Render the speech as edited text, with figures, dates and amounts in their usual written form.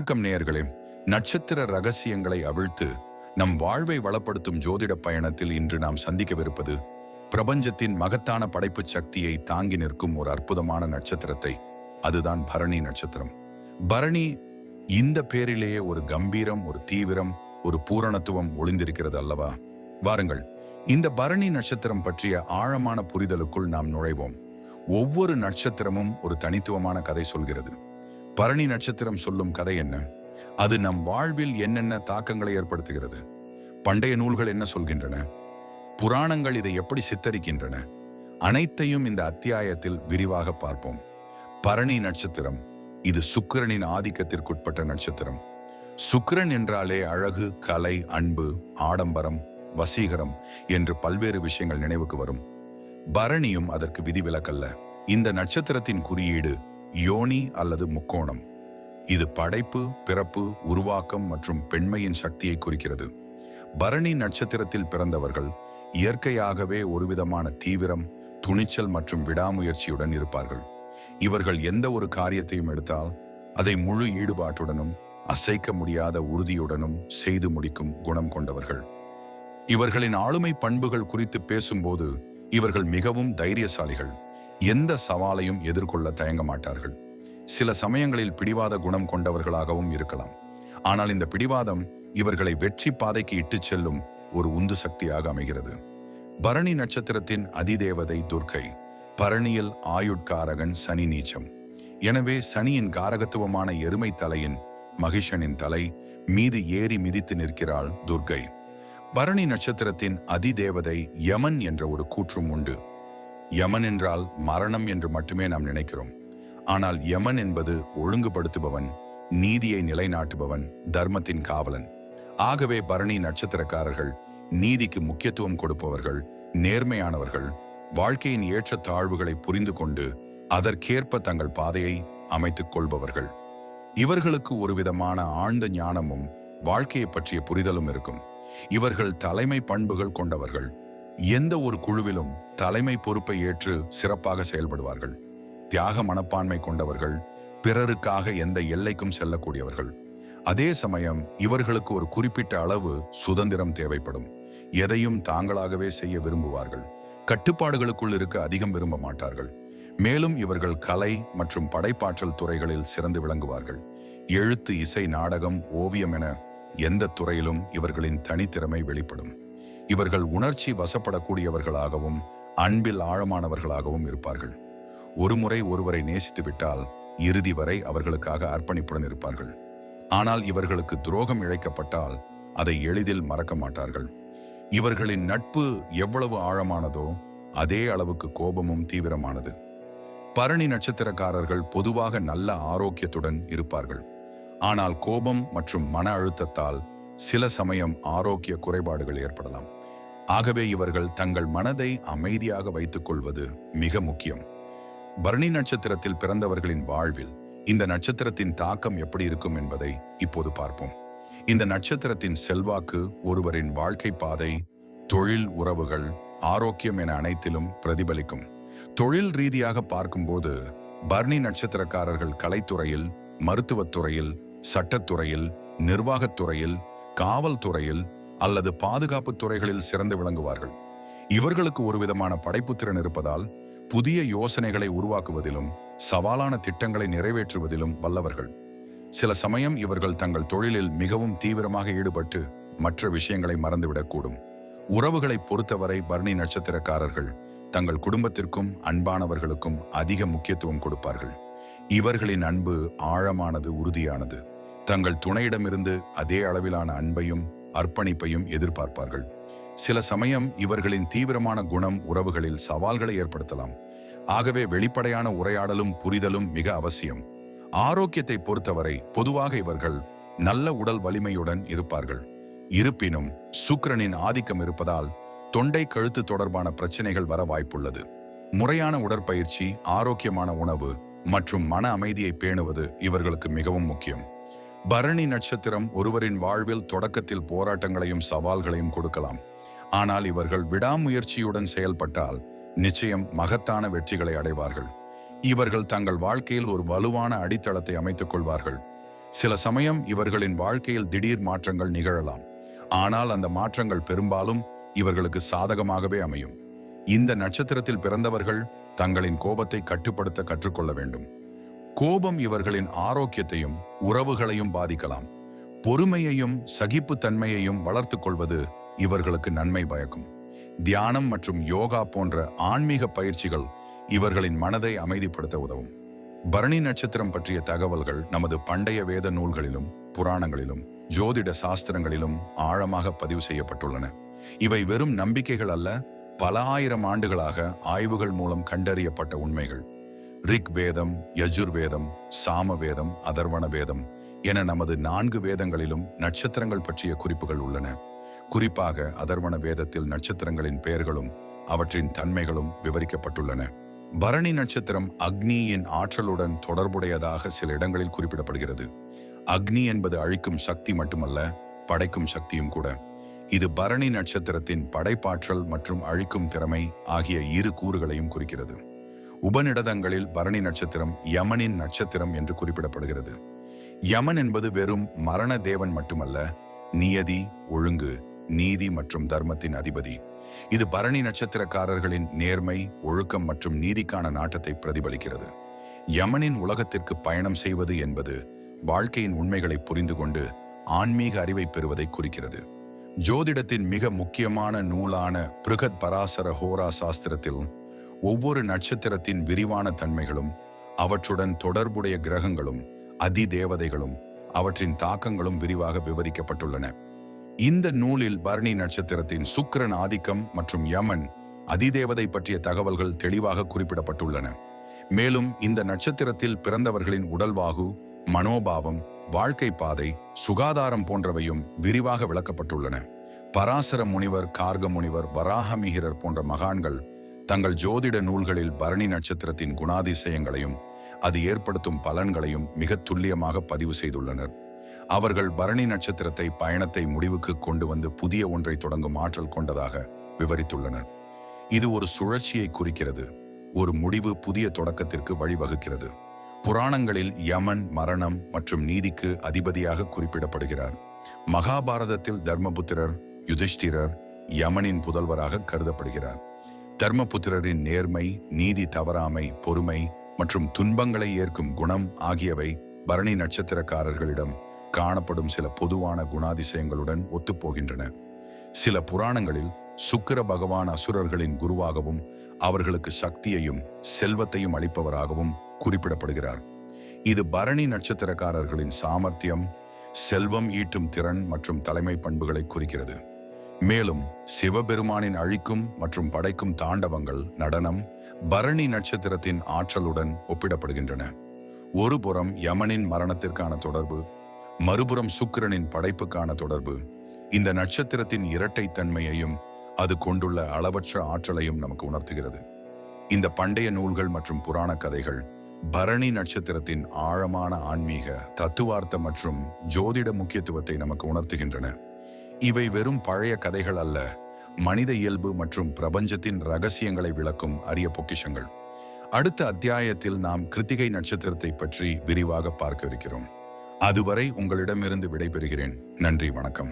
வணக்கம் நேயர்களே. நட்சத்திர ரகசியங்களை அவிழ்த்து நம் வாழ்வை வளப்படுத்தும் ஜோதிட பயணத்தில் இன்று நாம் சந்திக்கவிருப்பது பிரபஞ்சத்தின் மகத்தான படைப்பு சக்தியை தாங்கி நிற்கும் ஒரு அற்புதமான நட்சத்திரத்தை. அதுதான் பரணி நட்சத்திரம். பரணி, இந்த பேரிலேயே ஒரு கம்பீரம், ஒரு தீவிரம், ஒரு பூரணத்துவம் ஒளிந்திருக்கிறது அல்லவா? வாருங்கள், இந்த பரணி நட்சத்திரம் பற்றிய ஆழமான புரிதலுக்குள் நாம் நுழைவோம். ஒவ்வொரு நட்சத்திரமும் ஒரு தனித்துவமான கதை சொல்கிறது. பரணி நட்சத்திரம் சொல்லும் கதை என்ன? அது நம் வாழ்வில் என்னென்ன தாக்கங்களை ஏற்படுத்துகிறது? பண்டைய நூல்கள் என்ன சொல்கின்றன? புராணங்கள் இதை எப்படி சித்தரிக்கின்றன? அனைத்தையும் இந்த அத்தியாயத்தில் விரிவாக பார்ப்போம். பரணி நட்சத்திரம், இது சுக்கிரனின் ஆதிக்கத்திற்குட்பட்ட நட்சத்திரம். சுக்கிரன் என்றாலே அழகு, கலை, அன்பு, ஆடம்பரம், வசீகரம் என்று பல்வேறு விஷயங்கள் நினைவுக்கு வரும். பரணியும் அதற்கு விதிவிலக்கல்ல. இந்த நட்சத்திரத்தின் குறியீடு யோனி அல்லது முக்கோணம். இது படைப்பு, பிறப்பு, உருவாக்கம் மற்றும் பெண்மையின் சக்தியை குறிக்கிறது. பரணி நட்சத்திரத்தில் பிறந்தவர்கள் இயற்கையாகவே ஒருவிதமான தீவிரம், துணிச்சல் மற்றும் விடாமுயற்சியுடன் இருப்பார்கள். இவர்கள் எந்த ஒரு காரியத்தையும் எடுத்தால் அதை முழு ஈடுபாட்டுடனும் அசைக்க முடியாத உறுதியுடனும் செய்து முடிக்கும் குணம் கொண்டவர்கள். இவர்களின் ஆளுமை பண்புகள் குறித்து பேசும்போது இவர்கள் மிகவும் தைரியசாலிகள். எந்த சவாலையும் எதிர்கொள்ள தயங்க மாட்டார்கள். சில சமயங்களில் பிடிவாத குணம் கொண்டவர்களாகவும் இருக்கலாம். ஆனால் இந்த பிடிவாதம் இவர்களை வெற்றி பாதைக்கு இட்டுச் செல்லும் ஒரு உந்து சக்தியாக அமைகிறது. பரணி நட்சத்திரத்தின் அதிதேவதை துர்க்கை. பரணியில் ஆயுட்காரகன் சனி நீச்சம். எனவே சனியின் காரகத்துவமான எருமை தலையின் மகிஷனின் தலை மீது ஏறி மிதித்து நிற்கிறாள் துர்க்கை. பரணி நட்சத்திரத்தின் அதிதேவதை யமன் என்ற ஒரு கூற்றும் உண்டு. யமன் என்றால் மரணம் என்று மட்டுமே நாம் நினைக்கிறோம். ஆனால் யமன் என்பது ஒழுங்குபடுத்துபவன், நீதியை நிலைநாட்டுபவன், தர்மத்தின் காவலன். ஆகவே பரணி நட்சத்திரக்காரர்கள் நீதிக்கு முக்கியத்துவம் கொடுப்பவர்கள், நேர்மையானவர்கள், வாழ்க்கையின் ஏற்ற தாழ்வுகளை புரிந்து கொண்டு அதற்கேற்ப தங்கள் பாதையை அமைத்துக் கொள்பவர்கள். இவர்களுக்கு ஒரு விதமான ஆழ்ந்த ஞானமும் வாழ்க்கையை பற்றிய புரிதலும் இருக்கும். இவர்கள் தலைமை பண்புகள் கொண்டவர்கள். எந்த ஒரு குழுவிலும் தலைமை பொறுப்பை ஏற்று சிறப்பாக செயல்படுவார்கள். தியாக மனப்பான்மை கொண்டவர்கள், பிறருக்காக எந்த எல்லைக்கும் செல்லக்கூடியவர்கள். அதே சமயம் இவர்களுக்கு ஒரு குறிப்பிட்ட அளவு சுதந்திரம் தேவைப்படும். எதையும் தாங்களாகவே செய்ய விரும்புவார்கள். கட்டுப்பாடுகளுக்குள் இருக்க அதிகம் விரும்ப மாட்டார்கள். மேலும் இவர்கள் கலை மற்றும் படைப்பாற்றல் துறைகளில் சிறந்து விளங்குவார்கள். எழுத்து, இசை, நாடகம், ஓவியம் என எந்த துறையிலும் இவர்களின் தனித்திறமை வெளிப்படும். இவர்கள் உணர்ச்சி வசப்படக்கூடியவர்களாகவும் அன்பில் ஆழமானவர்களாகவும் இருப்பார்கள். ஒருமுறை ஒருவரை நேசித்து விட்டால் இறுதி வரை அவர்களுக்காக அர்ப்பணிப்புடன் இருப்பார்கள். ஆனால் இவர்களுக்கு துரோகம் இழைக்கப்பட்டால் அதை எளிதில் மறக்க மாட்டார்கள். இவர்களின் நட்பு எவ்வளவு ஆழமானதோ அதே அளவுக்கு கோபமும் தீவிரமானது. பரணி நட்சத்திரக்காரர்கள் பொதுவாக நல்ல ஆரோக்கியத்துடன் இருப்பார்கள். ஆனால் கோபம் மற்றும் மன அழுத்தத்தால் சில சமயம் ஆரோக்கிய குறைபாடுகள் ஏற்படலாம். ஆகவே இவர்கள் தங்கள் மனதை அமைதியாக வைத்துக் கொள்வது மிக முக்கியம். பரணி நட்சத்திரத்தில் பிறந்தவர்களின் வாழ்வில் இந்த நட்சத்திரத்தின் தாக்கம் எப்படி இருக்கும் என்பதை இப்போது பார்ப்போம். இந்த நட்சத்திரத்தின் செல்வாக்கு ஒருவரின் வாழ்க்கை பாதை, தொழில், உறவுகள், ஆரோக்கியம் என அனைத்திலும் பிரதிபலிக்கும். தொழில் ரீதியாக பார்க்கும்போது பரணி நட்சத்திரக்காரர்கள் கலைத்துறையில், மருத்துவத்துறையில், சட்டத்துறையில், நிர்வாகத்துறையில், காவல்துறையில் அல்லது பாதுகாப்பு துறைகளில் சிறந்து விளங்குவார்கள். இவர்களுக்கு ஒரு விதமான படைப்புத்திறன் இருப்பதால் புதிய யோசனைகளை உருவாக்குவதிலும் சவாலான திட்டங்களை நிறைவேற்றுவதிலும் வல்லவர்கள். சில சமயம் இவர்கள் தங்கள் தொழிலில் மிகவும் தீவிரமாக ஈடுபட்டு மற்ற விஷயங்களை மறந்துவிடக்கூடும். உறவுகளை பொறுத்தவரை பரணி நட்சத்திரக்காரர்கள் தங்கள் குடும்பத்திற்கும் அன்பானவர்களுக்கும் அதிக முக்கியத்துவம் கொடுப்பார்கள். இவர்களின் அன்பு ஆழமானது, உறுதியானது. தங்கள் துணையிடமிருந்து அதே அளவிலான அன்பையும் அர்ப்பணிப்பையும் எதிர்பார்ப்பார்கள். சில சமயம் இவர்களின் தீவிரமான குணம் உறவுகளில் சவால்களை ஏற்படுத்தலாம். ஆகவே வெளிப்படையான உரையாடலும் புரிதலும் மிக அவசியம். ஆரோக்கியத்தை பொறுத்தவரை பொதுவாக இவர்கள் நல்ல உடல் வலிமையுடன் இருப்பார்கள். இருப்பினும் சுக்கிரனின் ஆதிக்கம் இருப்பதால் தொண்டை, கழுத்து தொடர்பான பிரச்சனைகள் வர வாய்ப்புள்ளது. முறையான உடற்பயிற்சி, ஆரோக்கியமான உணவு மற்றும் மன அமைதியை பேணுவது இவர்களுக்கு மிகவும் முக்கியம். பரணி நட்சத்திரம் ஒருவரின் வாழ்வில் தொடக்கத்தில் போராட்டங்களையும் சவால்களையும் கொடுக்கலாம். ஆனால் இவர்கள் விடாமுயற்சியுடன் செயல்பட்டால் நிச்சயம் மகத்தான வெற்றிகளை அடைவார்கள். இவர்கள் தங்கள் வாழ்க்கையில் ஒரு வலுவான அடித்தளத்தை அமைத்துக் கொள்வார்கள். சில சமயம் இவர்களின் வாழ்க்கையில் திடீர் மாற்றங்கள் நிகழலாம், ஆனால் அந்த மாற்றங்கள் பெரும்பாலும் இவர்களுக்கு சாதகமாகவே அமையும். இந்த நட்சத்திரத்தில் பிறந்தவர்கள் தங்களின் கோபத்தை கட்டுப்படுத்த கற்றுக்கொள்ள வேண்டும். கோபம் இவர்களின் ஆரோக்கியத்தையும் உறவுகளையும் பாதிக்கலாம். பொறுமையையும் சகிப்புத்தன்மையையும் வளர்த்துக் கொள்வது இவர்களுக்கு நன்மை பயக்கும். தியானம் மற்றும் யோகா போன்ற ஆன்மீக பயிற்சிகள் இவர்களின் மனதை அமைதிப்படுத்த உதவும். பரணி நட்சத்திரம் பற்றிய தகவல்கள் நமது பண்டைய வேத நூல்களிலும் புராணங்களிலும் ஜோதிட சாஸ்திரங்களிலும் ஆழமாக பதிவு செய்யப்பட்டுள்ளன. இவை வெறும் நம்பிக்கைகள் அல்ல, பல ஆயிரம் ஆண்டுகளாக ஆய்வுகள் மூலம் கண்டறியப்பட்ட உண்மைகள். ரிக் வேதம், யஜுர் வேதம், சாம வேதம், அதர்வண வேதம் என நமது 4 வேதங்களிலும் நட்சத்திரங்கள் பற்றிய குறிப்புகள் உள்ளன. குறிப்பாக அதர்வண வேதத்தில் நட்சத்திரங்களின் பெயர்களும் அவற்றின் தன்மைகளும் விவரிக்கப்பட்டுள்ளன. பரணி நட்சத்திரம் அக்னியின் ஆற்றலுடன் தொடர்புடையதாக சில இடங்களில் குறிப்பிடப்படுகிறது. அக்னி என்பது அழிக்கும் சக்தி மட்டுமல்ல, படைக்கும் சக்தியும் கூட. இது பரணி நட்சத்திரத்தின் படைப்பாற்றல் மற்றும் அழிக்கும் திறமை ஆகிய இரு கூறுகளையும் குறிக்கிறது. உபநிடதங்களில் பரணி நட்சத்திரம் யமனின் நட்சத்திரம் என்று குறிப்பிடப்படுகிறது. யமன் என்பது வெறும் மரண தேவன் மட்டுமல்ல, நியதி, ஒழுங்கு, நீதி மற்றும் தர்மத்தின் அதிபதி. இது பரணி நட்சத்திரக்காரர்களின் நேர்மை, ஒழுக்கம் மற்றும் நீதிக்கான நாட்டத்தை பிரதிபலிக்கிறது. யமனின் உலகத்திற்கு பயணம் செய்வது என்பது வாழ்க்கையின் உண்மைகளை புரிந்து கொண்டு ஆன்மீக அறிவை பெறுவதை குறிக்கிறது. ஜோதிடத்தின் மிக முக்கியமான நூலான பிருகத் பராசர ஹோரா சாஸ்திரத்தில் ஒவ்வொரு நட்சத்திரத்தின் விரிவான தன்மைகளும் அவற்றுடன் தொடர்புடைய கிரகங்களும் அதிதேவதைகளும் அவற்றின் தாக்கங்களும் விரிவாக விவரிக்கப்பட்டுள்ளன. இந்த நூலில் பரணி நட்சத்திரத்தின் சுக்கிரன் ஆதிக்கம் மற்றும் யமன் அதிதேவதை பற்றிய தகவல்கள் தெளிவாக குறிப்பிடப்பட்டுள்ளன. மேலும் இந்த நட்சத்திரத்தில் பிறந்தவர்களின் உடல்வாகு, மனோபாவம், வாழ்க்கை பாதை, சுகாதாரம் போன்றவையும் விரிவாக விளக்கப்பட்டுள்ளன. பராசர முனிவர், கார்க முனிவர், வராகமிகிரர் போன்ற மகான்கள் தங்கள் ஜோதிட நூல்களில் பரணி நட்சத்திரத்தின் குணாதிசயங்களையும் அது ஏற்படுத்தும் பலன்களையும் மிக துல்லியமாக பதிவு செய்துள்ளனர். அவர்கள் பரணி நட்சத்திரத்தை பயணத்தை முடிவுக்கு கொண்டு வந்து புதிய ஒன்றை தொடங்கும் ஆற்றல் கொண்டதாக விவரித்துள்ளனர். இது ஒரு சுழற்சியை குறிக்கிறது, ஒரு முடிவு புதிய தொடக்கத்திற்கு வழிவகுக்கிறது. புராணங்களில் யமன் மரணம் மற்றும் நீதிக்கு அதிபதியாக குறிப்பிடப்படுகிறார். மகாபாரதத்தில் தர்மபுத்திரர், யுதிஷ்டிரர் யமனின் புதல்வராக கருதப்படுகிறார். தர்மபுத்திரரின் நேர்மை, நீதி தவறாமை, பொறுமை மற்றும் துன்பங்களை ஏற்கும் குணம் ஆகியவை பரணி நட்சத்திரக்காரர்களிடம் காணப்படும் சில பொதுவான குணாதிசயங்களுடன் ஒத்துப்போகின்றன. சில புராணங்களில் சுக்கிர பகவான் அசுரர்களின் குருவாகவும் அவர்களுக்கு சக்தியையும் செல்வத்தையும் அளிப்பவராகவும் குறிப்பிடப்படுகிறார். இது பரணி நட்சத்திரக்காரர்களின் சாமர்த்தியம், செல்வம் ஈட்டும் திறன் மற்றும் தலைமை பண்புகளை குறிக்கிறது. மேலும் சிவபெருமானின் அழிக்கும் மற்றும் படைக்கும் தாண்டவங்கள், நடனம் பரணி நட்சத்திரத்தின் ஆற்றலுடன் ஒப்பிடப்படுகின்றன. ஒரு புறம் யமனின் மரணத்திற்கான தொடர்பு, மறுபுறம் சுக்கிரனின் படைப்புக்கான தொடர்பு இந்த நட்சத்திரத்தின் இரட்டைத்தன்மையையும் அது கொண்டுள்ள அளவற்ற ஆற்றலையும் நமக்கு உணர்த்துகிறது. இந்த பண்டைய நூல்கள் மற்றும் புராண கதைகள் பரணி நட்சத்திரத்தின் ஆழமான ஆன்மீக, தத்துவார்த்த மற்றும் ஜோதிட முக்கியத்துவத்தை நமக்கு உணர்த்துகின்றன. இவை வெறும் பழைய கதைகள் அல்ல, மனித இயல்பு மற்றும் பிரபஞ்சத்தின் ரகசியங்களை விளக்கும் அரிய பொக்கிஷங்கள். அடுத்த அத்தியாயத்தில் நாம் கிருத்திகை நட்சத்திரத்தை பற்றி விரிவாக பார்க்க இருக்கிறோம். அதுவரை உங்களிடமிருந்து விடைபெறுகிறேன். நன்றி, வணக்கம்.